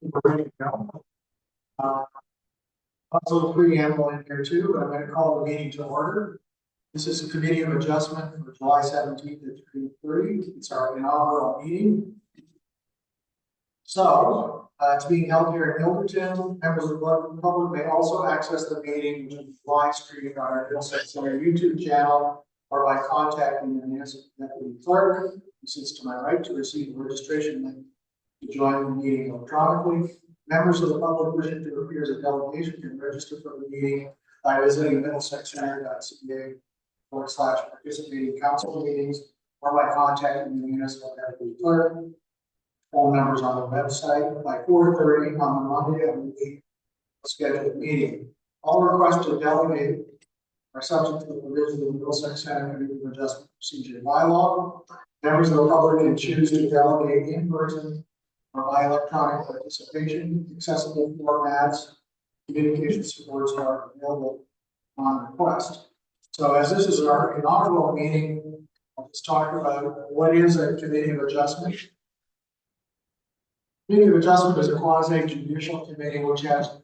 We're ready to go. Also the preamble in here too, but I'm going to call the meeting to order. This is a committee of adjustment for July 17th at 3:30. It's our inaugural meeting. So it's being held here in Hilderton. Members of the public may also access the meeting, which is live streamed on our Hillside Center YouTube channel, or by contacting the municipal deputy clerk, who sits to my right, to receive a registration link to join the meeting electronically. Members of the public wishing to appear as a delegation can register for the meeting by visiting middlesexcenter.ca/participating council meetings, or by contacting the municipal deputy clerk. Phone numbers on the website. By 4:30 on the Monday of the week scheduled meeting. All requests to delegate are subject to the provisions of the Middlesex Center Committee of Adjustment Procedure bylaw. Members of the public can choose to delegate in person or by electronic participation. Accessible formats, communication supports are available on request. So as this is our inaugural meeting, I'll just talk about what is a committee of adjustment. Committee of adjustment is a quasi-judicial committee which has to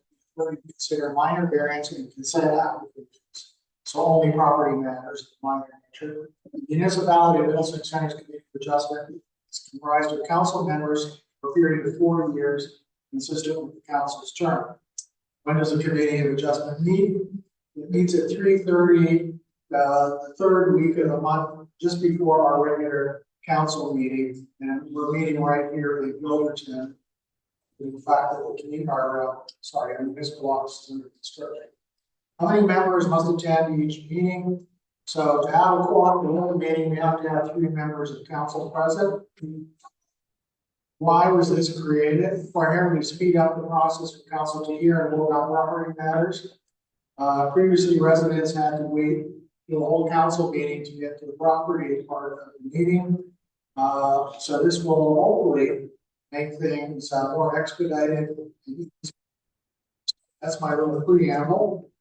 consider minor variance and consent applications. So only property matters of minor nature. The municipality of Middlesex Center's Committee of Adjustment is comprised of council members for a period of 4 years, consistent with the council's term. When does a committee of adjustment meet? It meets at 3:30, the third week of the month, just before our regular council meeting, and we're meeting right here in Hilderton. The fact that the community our municipal offices under construction. How many members must attend each meeting? So to have a quorum meeting, we have to have 3 members of council present. Why was this created? Primarily to speed up the process for council to hear and vote on property matters. Previously, residents had to wait till the whole council meeting to get to the property part of the meeting. So this will hopefully make things more expedited. That's my little preamble.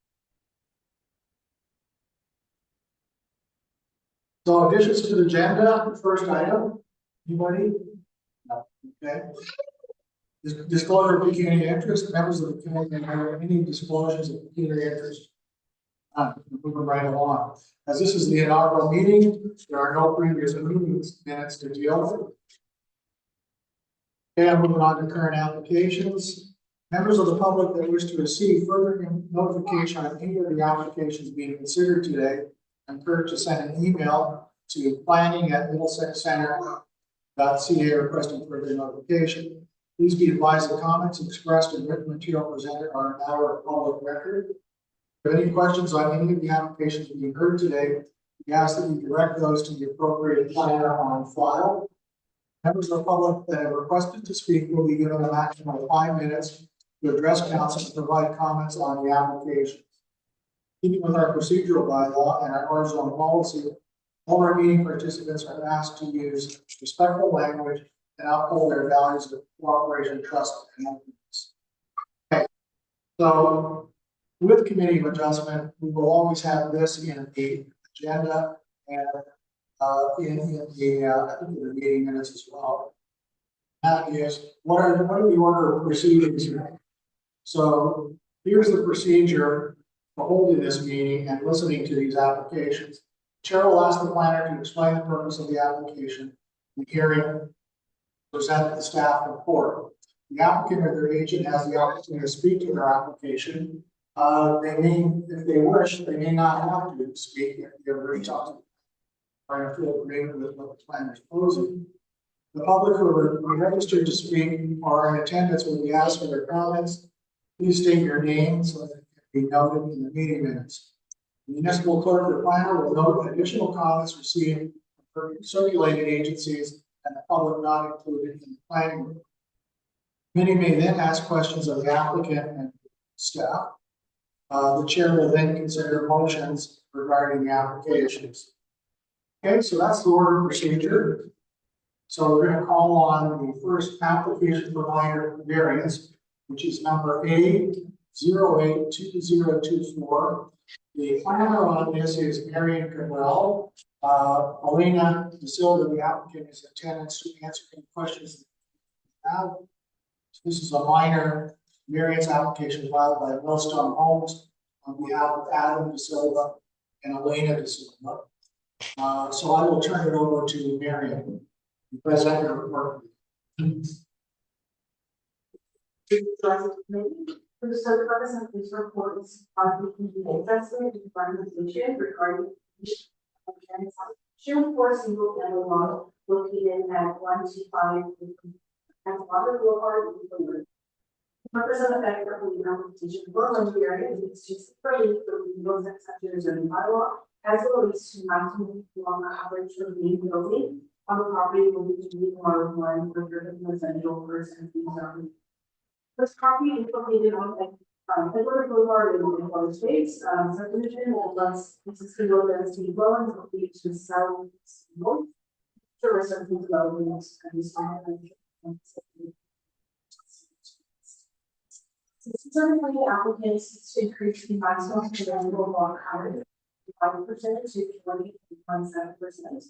So additions to the agenda, first item, anybody? No. Okay. Disclosure of pecuniary interest. Members of the committee may have any disclosures of pecuniary interest. Moving right along. As this is the inaugural meeting, there are no previous minutes to deal with. Okay, I'm moving on to current applications. Members of the public that wish to receive further notification on any of the applications being considered today, I'm encouraged to send an email to planning@middlesexcenter.ca requesting further notification. Please be advised that comments expressed in written material presented are now a public record. If you have any questions on any of the applications being heard today, we ask that you direct those to the appropriate planner on file. Members of the public that have requested to speak will be given a maximum of 5 minutes to address council and provide comments on the application. Keeping with our procedural bylaw and our horizontal policy, all our meeting participants are asked to use respectful language and uphold their values of cooperation, trust, and openness. Okay. So with committee of adjustment, we will always have this in the agenda and in the meeting minutes as well. That is, what are the order of proceedings here? So here's the procedure for holding this meeting and listening to these applications. Chair will ask the planner to explain the purpose of the application, the hearing, present the staff report. The applicant or their agent has the opportunity to speak to their application. They may, if they wish, they may not have to speak if they've already talked to them. Or feel agreement with what the planner is proposing. The public who are registered to speak or in attendance will be asked for their comments. Please state your name so that it can be noted in the meeting minutes. The municipal clerk or planner will note additional comments received from circulating agencies and the public not included in the planning room. Committee may then ask questions of the applicant and staff. The chair will then consider motions regarding the applications. Okay, so that's the order of procedure. So we're going to call on the first application for minor variance, which is number A082024. The planner on this is Marion Cabral. Elena De Silva, the applicant, is in attendance to answer any questions that you have. So This is a minor variance application filed by Millstone Homes on behalf of Adam De Silva and Elena De Silva. So I will turn it over to Marion, to present your report. For the sole purpose of this report is on the investment and implementation regarding June 4 single family lot located at 125 and Water Boulevard in the purpose of the fact that we have petition for one area is to separate the legal section zoning bylaw as it relates to maximum lawn coverage for the main building on the property will be to meet line for the residential person. This property is located on Edward Boulevard in the space, subdivision that lets existing low density dwellings located to the south north. There are certain developments and certainly the applicant seeks to increase the maximum available lot coverage 5% to 20.7%.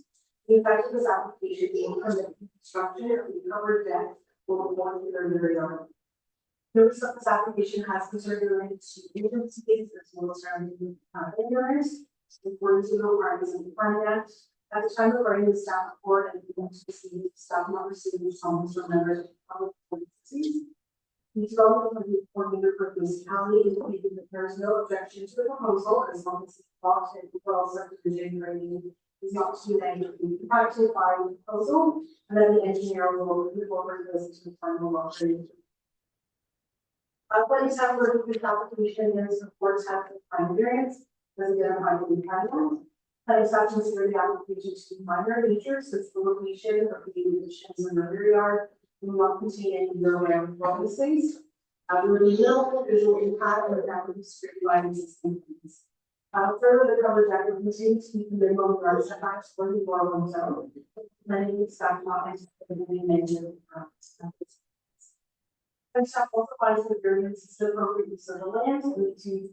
The effect of this application being permitted construction of the covered deck for 1 yard. Notice of this application has considered related to agencies as well as surrounding ignorance, according to the requirements of the Plan Act. At the time of writing the staff report and beginning to receive staff not receiving summons from members of public agencies. The development of the report for municipality indicated that there is no objection to the proposal as long as the plot and well subdivision grading is not too negatively impacted by the proposal, and then the engineer will move forward this to the final law. Planning staff working with application and supports have the prime variance as identified in the plan. Planning staff consider the application to be minor nature since the location of the additions in the rear yard will not contain any year-round growing space. There will be no visual impact on the back of the street line existing things. Further, the covered deck will continue to meet the minimum yard setbacks for the R1 zone. Planning staff not anticipating any negative and staff also finds the variance is appropriate use of the land and to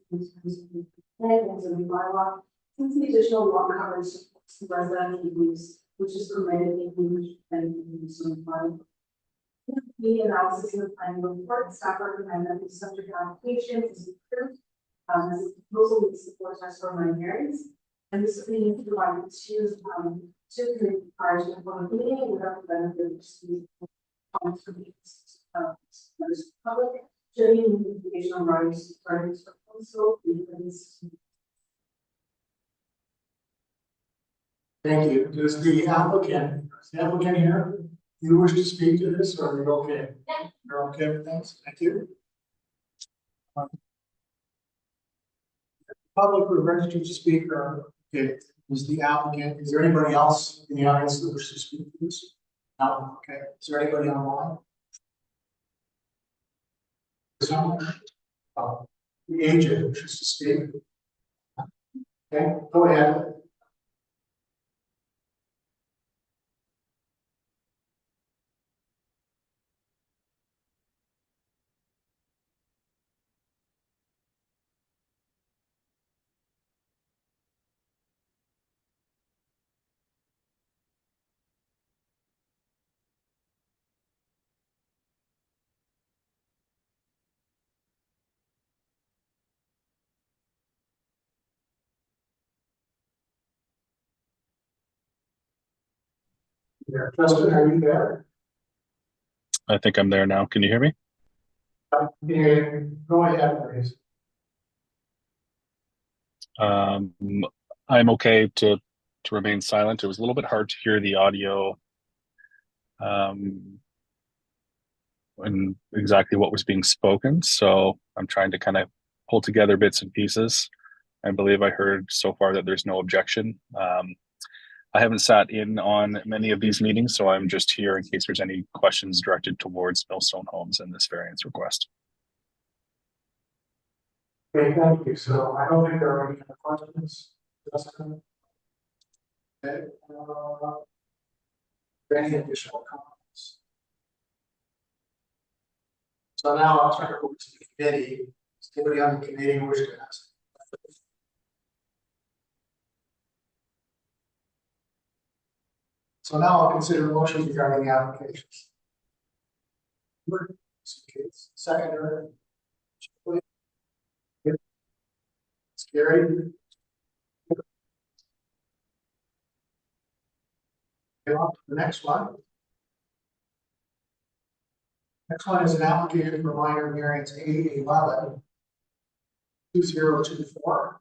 land and zoning bylaw, since the additional lot coverage supports the residential use, which is permitted in the zoning bylaw. The analysis of the planning report, staff recommend that the subject application is approved. As the proposal meets the four tests for minor variance, and this opinion is provided to the committee prior to the public meeting without the benefit of receiving comments from the public, showing the information on rights, parties, proposal, Thank you. Does the applicant here, you wish to speak to this, or are you okay? Yeah. You're okay with things? Thank you. Public who are registered to speak, or okay, is the applicant, is there anybody else in the audience that wishes to speak to this? No, okay. Is there anybody online? The agent wishes to speak. Okay, go ahead. Yeah, Justin, are you there? I think I'm there now. Can you hear me? Yeah, go ahead, please. I'm okay to remain silent. It was a little bit hard to hear the audio and exactly what was being spoken. So I'm trying to kind of pull together bits and pieces. I believe I heard so far that there's no objection. I haven't sat in on many of these meetings, so I'm just here in case there's any questions directed towards Millstone Homes and this variance request. Okay, thank you. So I don't think there are any other questions. Justin? Okay. Any additional comments? So now I'll turn it over to the committee. Does anybody on the committee wish to ask? So now I'll consider motions regarding the applications. Seconder. Scary. Okay, on to the next one. Next one is an application for minor variance A11-2024.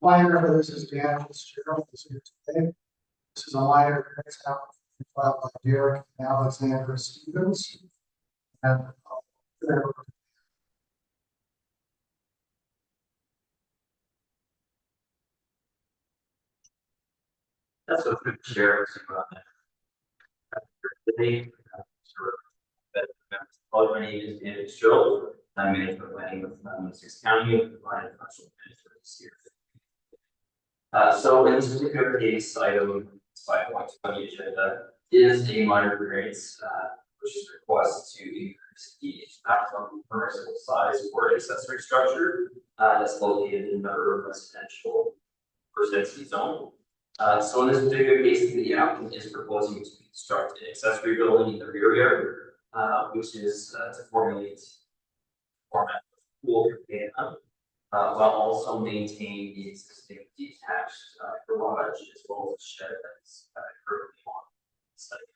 Minor for this is Dan Fitzgerald, is here today. This is a minor variance application filed by Derek and Alexandra Stevens. And that's what we share today. Hello, my name is Dan Fitzgerald. I'm management planning with Essex County, providing financial management this year. So in this particular case, item 5.2 on the agenda is a minor variance, which is a request to increase the maximum permissible size for an accessory structure that's located in the urban residential density zone. So in this particular case, the applicant is proposing to construct an accessory building in the rear yard, which is to formulate format of pool container, while also maintain the existing detached garage as well as shed that's currently on the site.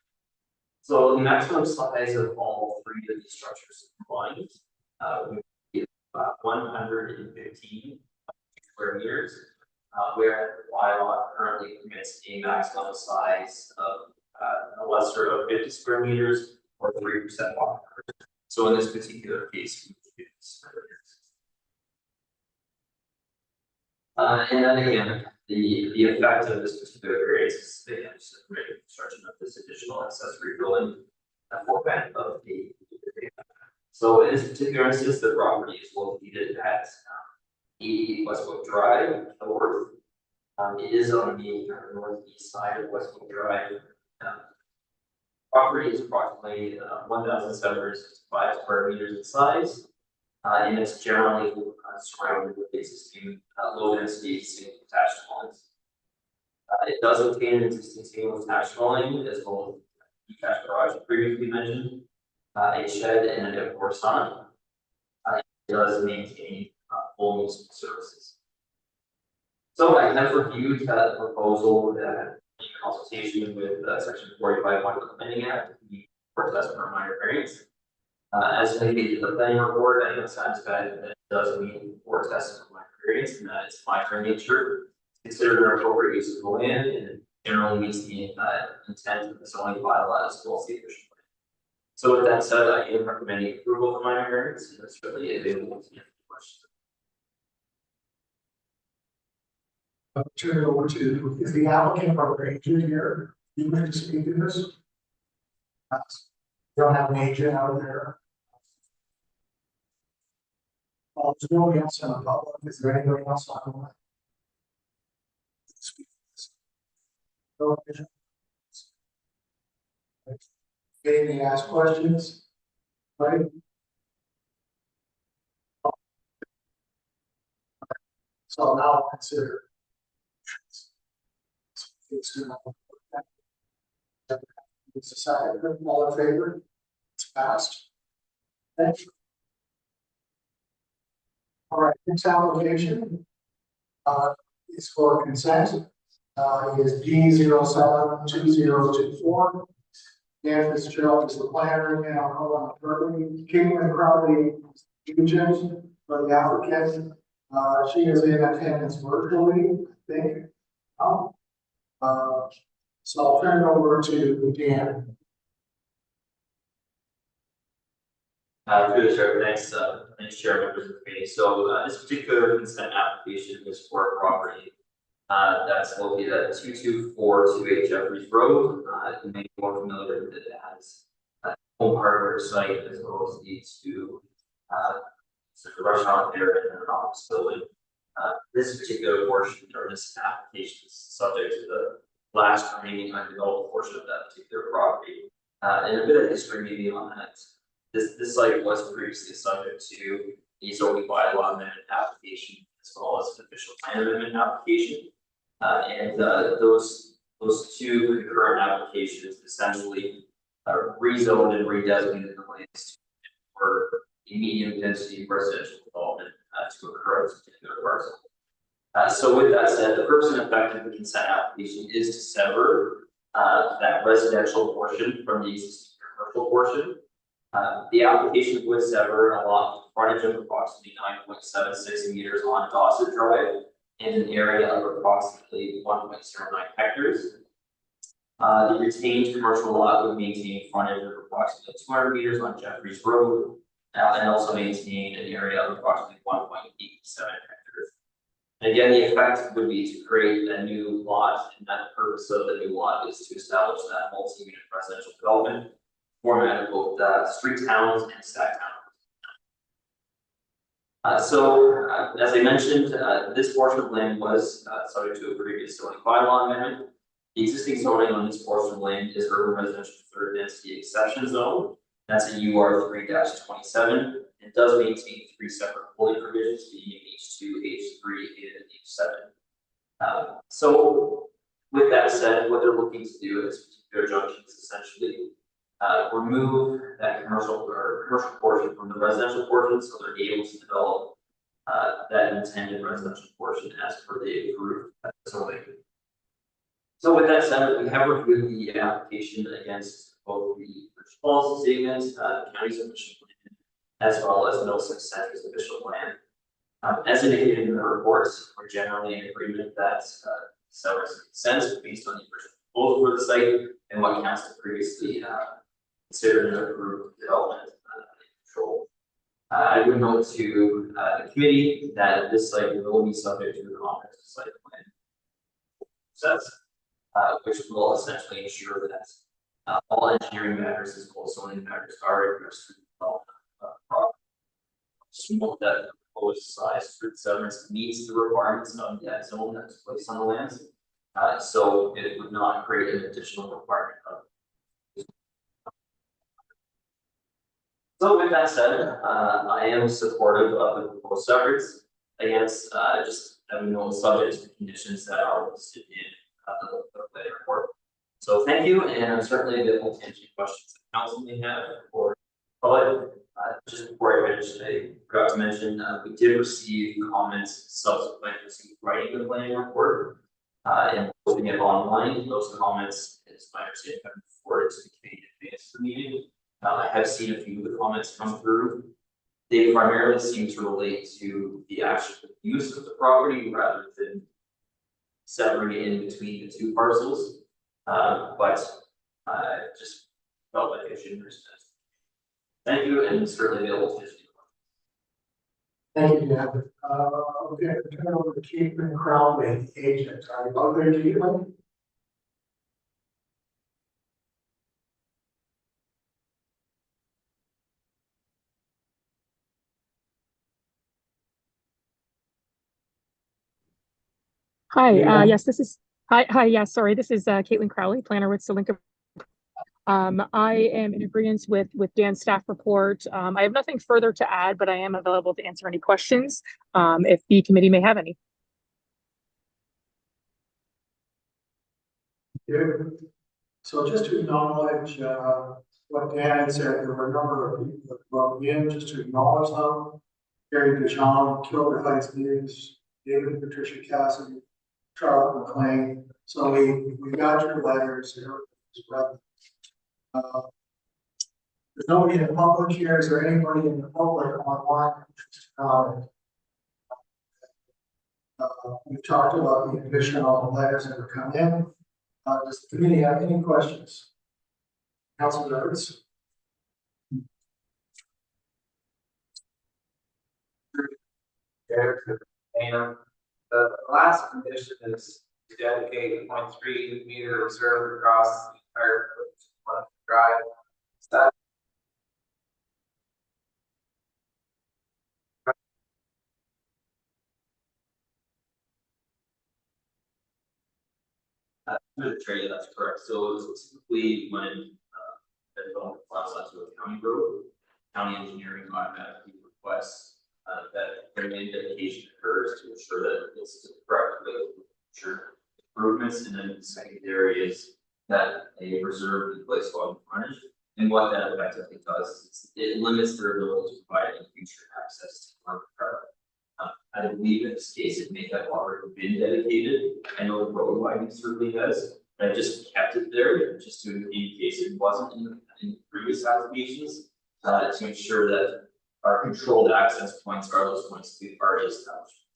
So the maximum size of all three of these structures combined would be 115 square meters. Where the bylaw currently permits a maximum size of a lesser of 50 square meters or 3% lot coverage. So in this particular case, we would do 50 square meters. And then again, the effect of this particular variance is the construction of this additional accessory building for benefit of the. So in this particular instance, the property is located at 80 Westwood Drive, north. It is on the northeast side of Westwood Drive. Property is approximately 1,765 square meters in size, and it's generally surrounded with existing low density single detached dwellings. It does contain an existing single detached dwelling as well as detached garage previously mentioned, a shed and a divorce on. It does maintain full municipal services. So I have reviewed the proposal that in consultation with section 45 of the Planning Act, the court test for minor variance. As indicated in the planning report, I am satisfied that it does meet the court test for minor variance and that it's minor in nature, considered an appropriate use of the land, and it generally meets the intent of the zoning bylaw as well as the official plan. So with that said, I am recommending approval of the minor variance, and it's really available to answer questions. turn it over to, is the applicant or agent here? You want to speak to this? Don't have an agent out there. There's nobody else in the public. Is there anybody else on the line? Speak to this. No agent. Getting to ask questions, right? So now I'll consider. It's decided, all in favor? It's passed. Thank you. All right, next application is for consent. It is D072024. Dan Fitzgerald is the planner, and I'll call on Berkeley King and Crowley agent for the applicant. She is in attendance virtually, I think. So I'll turn it over to Dan. Through the chair, thanks, Chair, members of the committee. So this particular consent application is for a property that's located at 2242 Jeffries Road. You may be more familiar with it as a home hardware site as well as the two restaurant there and an office building. This particular portion or this application is subject to the last remaining undeveloped portion of that particular property. And a bit of history maybe on that. This site was previously subject to the zoning bylaw amendment application as well as an official plan amendment application. And those two concurrent applications essentially rezoned and redesignated the lands for a medium density residential development to occur at this particular parcel. So with that said, the purpose and effect of the consent application is to sever that residential portion from the existing commercial portion. The application would sever a lot of frontage of approximately 9.76 meters on Dawson Drive and an area of approximately 1.09 hectares. The retained commercial lot would maintain frontage of approximately 200 meters on Jeffries Road and also maintain an area of approximately 1.87 hectares. And again, the effect would be to create a new lot, and that purpose of the new lot is to establish that multi-unit residential development format of both street towns and stack towns. As I mentioned, this portion of land was subject to a previous zoning bylaw amendment. The existing zoning on this portion of land is urban residential third density exception zone. That's a UR 3-27. It does maintain 3 separate holding provisions, being H2, H3, and H7. So with that said, what they're looking to do in this particular junction is essentially remove that commercial portion from the residential portion, so they're able to develop that intended residential portion as per the approved zoning. So with that said, we have reviewed the application against both the policy statement, the county's official plan, as well as Middlesex Center's official plan. As indicated in the reports, we're generally in agreement that sellers make sense based on the original proposal for the site and what council previously considered an approved development control. I would note to the committee that this site will be subject to the comprehensive site plan process, which will essentially ensure that all engineering matters as well as zoning matters are addressed through the development of the project. Just note that the proposed size for the severance meets the requirements of that zone that is placed on the lands. So it would not create an additional requirement of. So with that said, I am supportive of the proposed severance against just having no subject to the conditions that are listed in the planning report. So thank you, and I'm certainly available to answer questions that council may have or public. Just before I finish, I forgot to mention we did receive comments subsequent to writing the planning report and posting it online. Those comments, as my understanding, have been forwarded to the committee in advance of the meeting. I have seen a few of the comments come through. They primarily seem to relate to the actual use of the property rather than severing it in between the two parcels. But I just felt like I should respect. Thank you, and certainly available to you. Thank you, Dan. Okay, turn it over to Caitlin Crowley, agent. Are you out there, Caitlin? Hi, Yeah. yes, this is, hi, yes, sorry, this is Caitlin Crowley, planner with Selinka. I am in agreement with Dan's staff report. I have nothing further to add, but I am available to answer any questions if the committee may have any. Good. So just to acknowledge what Dan had said, there were a number of people that wrote in just to acknowledge them. Gary DeJean, Kilder Heights News, David and Patricia Cassidy, Charlotte McLean. So we got your letters. There's nobody in the public here. Is there anybody in the public online? We've talked about the additional letters that have come in. Does the committee have any questions? Council members? And the last condition is to dedicate 0.3 meter reserve across the entire drive. Is that Through the trade, that's correct. So typically when the development files onto a county road, county engineering automatically requests that the land dedication occurs to ensure that this is correct, ensure improvements, and then the secondary is that a reserve be placed on frontage. And what that effectively does is it limits their ability to provide any future access to Columbia Park. I believe in this case, it may have already been dedicated. I know the road widening certainly has, but I just kept it there just to in case it wasn't in previous applications, to ensure that our controlled access points are those points to the already established.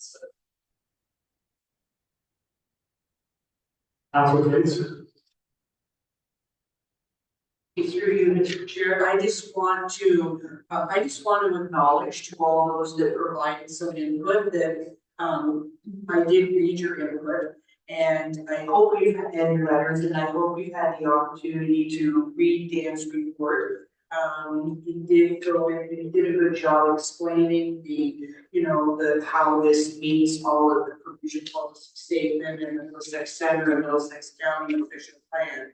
Council, please. Through you, Mr. Chair, I just want to acknowledge to all those that provided some input that, I did read your input. And I hope you've had your letters, and I hope you've had the opportunity to read Dan's report. He did a good job explaining how this meets all of the provision policy statement and the Middlesex Center and Middlesex County official plan.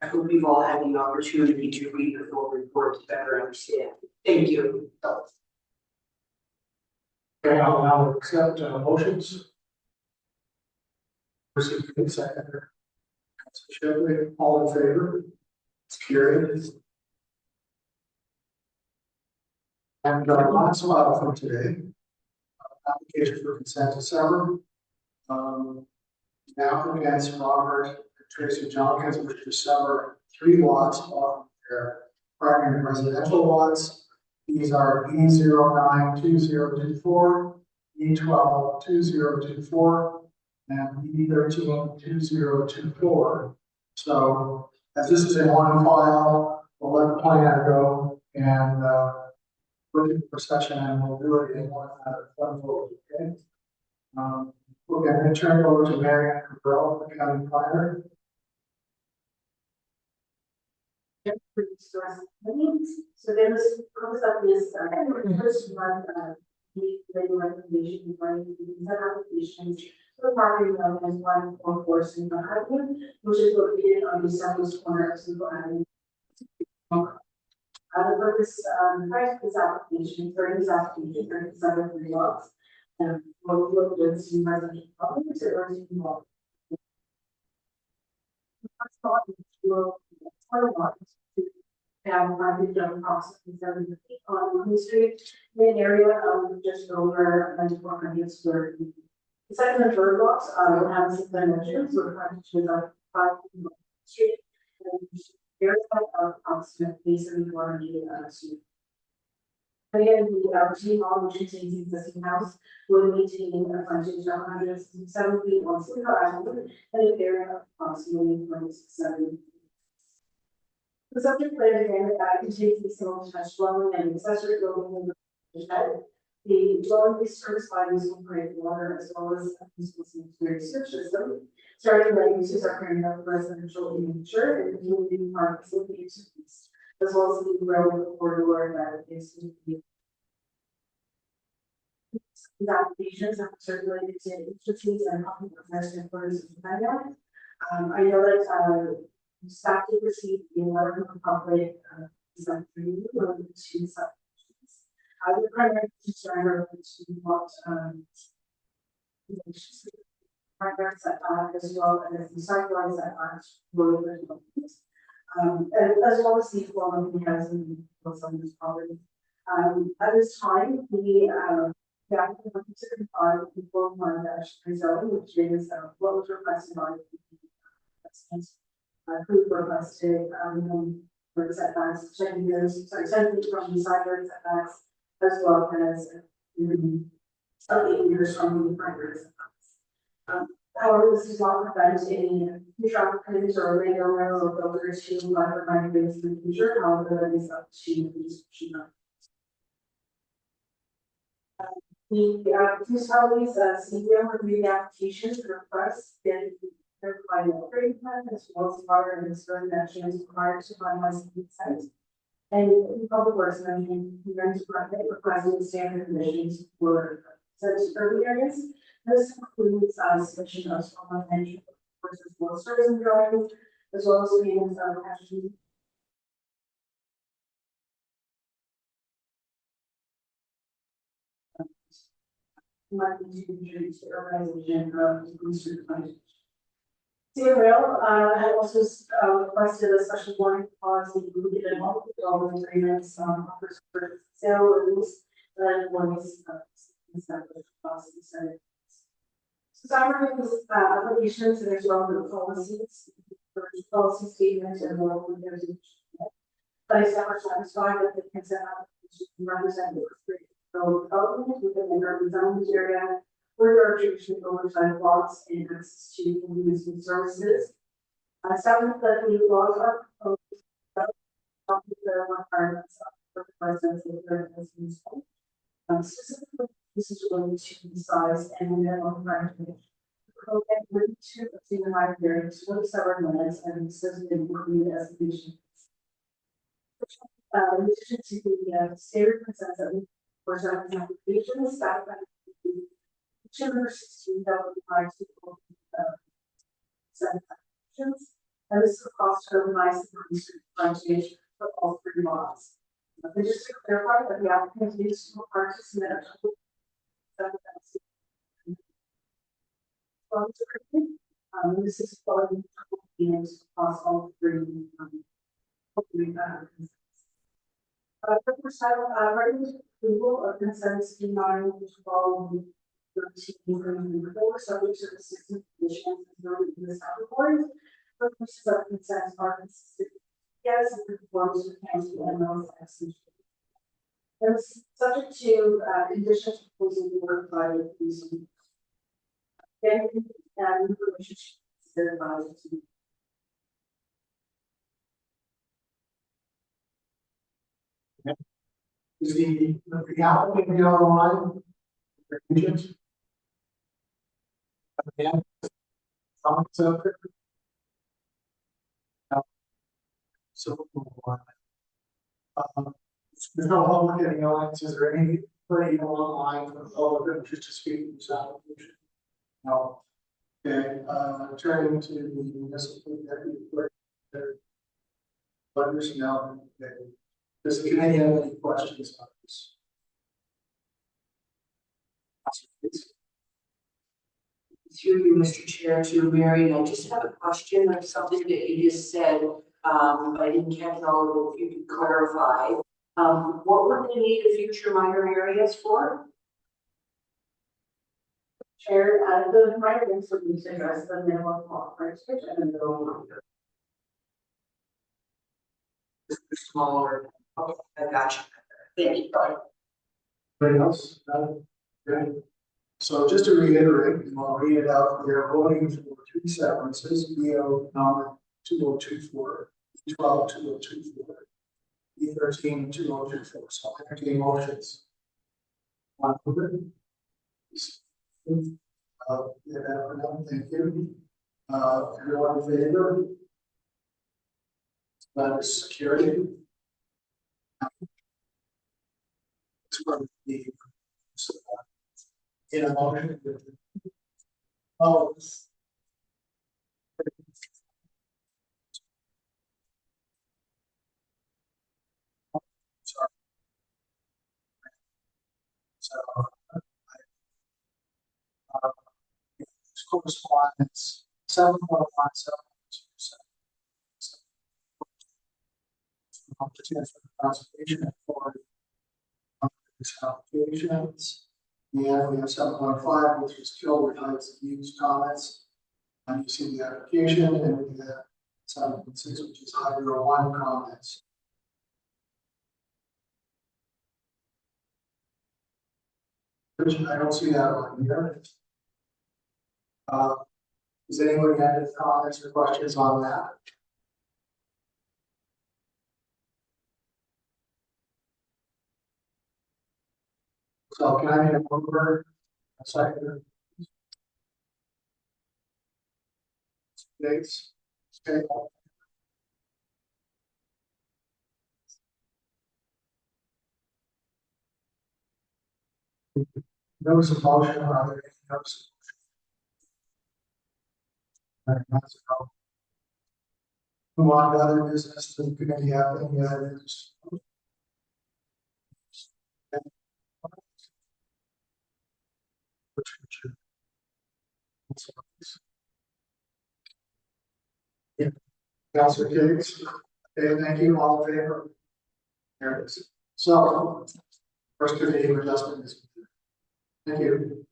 I hope you've all had the opportunity to read the full report to better understand. Thank you. Okay, I'll now accept motions. Proceed to consent. Council Shipley, all in favor? It's carried. And last file for today, application for consent to sever. Now against Robert and Tracy Jenkins, which to sever 3 lots off their primary residential lots. These are E092024, E122024, and E132024. So as this is in one file, we'll let the plan go and look at the session, and we'll do it in one vote, okay? We're going to turn it over to Marianne Cabral, the county planner. So there was comes up this first one, the recommendation regarding the applications for property known as 144 Single Avenue, which is located on the southeast corner of Single Avenue. The purpose, price of this application, for this application, 37 lots, and we'll look at some residential properties that are involved. And I think done approximately 70 feet on Main Street, in an area of just over 9,400 square feet. The second and third lots will have some dimensions, so the frontage is on 5 Street, and area of approximately 7,400 feet. Again, the team hall, which contains the existing house, will maintain a frontage of 107 feet on Single Avenue and an area of approximately 27 feet. The subject plan again contains the single detached dwelling and accessory building in the shed. The dwelling is serviced by municipal grade water as well as a municipal sanitary sewage system. Starting by uses are carrying out residential in nature and community park facilities, as well as the railroad corridor that is to be. These applications are circulated to institutes and public affairs headquarters in Canada. I know that staff did receive the letter from the public design review related to subdivisions. The primary concern related to what primary setback as well as the sidewalk setbacks were the developments. And as well as the form of the housing on this property. At this time, the applicant considered on the 4.1 zone, which is what was requested by the who requested for setbacks, checking those, sending from the side yard setbacks, as well as years from the primary setbacks. However, this does not prevent any future applicants or landowners or builders to apply for findings in the future. However, that is up to the description of. The municipalities, CDM reviewed applications for requests, then by the operating plan as well as water and sewer connections required to finalize the consent. And in public works management, the rent department requesting standard conditions for such urban areas. This includes submission of stormwater management versus well tourism drawings, as well as payments of passion. Martin to introduce the organization of the Booster Fund. CRL had also requested a special warning policy included in all the development agreements for sale or lease warnings policies. So summary of this applications and as well as the policies, policy statement and local resolution. But is never satisfied that the consent application represent the development within the urban zoning area, where there are traditional oversized lots and access to convenience and services. Seventh, that the laws are proposed to the requirements of the residents of the residence. Specifically, this is related to the size and the minimum requirement. Program written to obtain a higher variance for the several minutes and associated with the estimation. In addition to the standard consent that we for some applications, staff number 16 that would apply to seven applications, and this is the cost to organize the differentiation for all three laws. And just to clarify that the applicant needs to require to submit a total this is following across all three regular approval of consents in 9, 12, 13, 34, subject to the system conditions and noted in the staff report. Purposes of consents are consistent. Yes, it conforms to county and those exceptions. And it's subject to conditions proposing to work by the police. Again, information considered by the team. Is the applicant be online? Agents? Again, comments out there? No. So, there's no public getting audience. Is there anybody online for the public just to speak to this application? No. Okay, turning to the municipal deputy clerk. Letters now. Okay. Does the committee have any questions on this? Through you, Mr. Chair, to Mary, and I just have a question of something that you just said. I didn't catch all of it. If you could clarify, what would they need the future minor areas for? Chair, the requirements would be to address the minimum lot frontage and the minimum. Smaller. Okay, I got you. Thank you. Anybody else? Okay. So just to reiterate, and I'll read it out, we are voting for three severances, BO number 2024, B12 2024, B13 2024. So I'll entertain motions. One over. Thank you. Everyone in favor? That is security. It's part of the in a motion. Oh. Sorry. So, correspondence 7.17. Conservation Authority. Applications. And we have 7.5, which is Kilbert Heights views comments. And you see the application, and we have 7.6, which is Hydro 1 comments. Which I don't see that on here. Does anybody have any comments or questions on that? So can I get a mover? A second. Dates. Okay. Notice of motion, are there any notice? Move on to other business, to the committee have any other business? Yeah. Councilor Gates. Okay, thank you, all in favor. There it is. So, first committee of adjustment is. Thank you.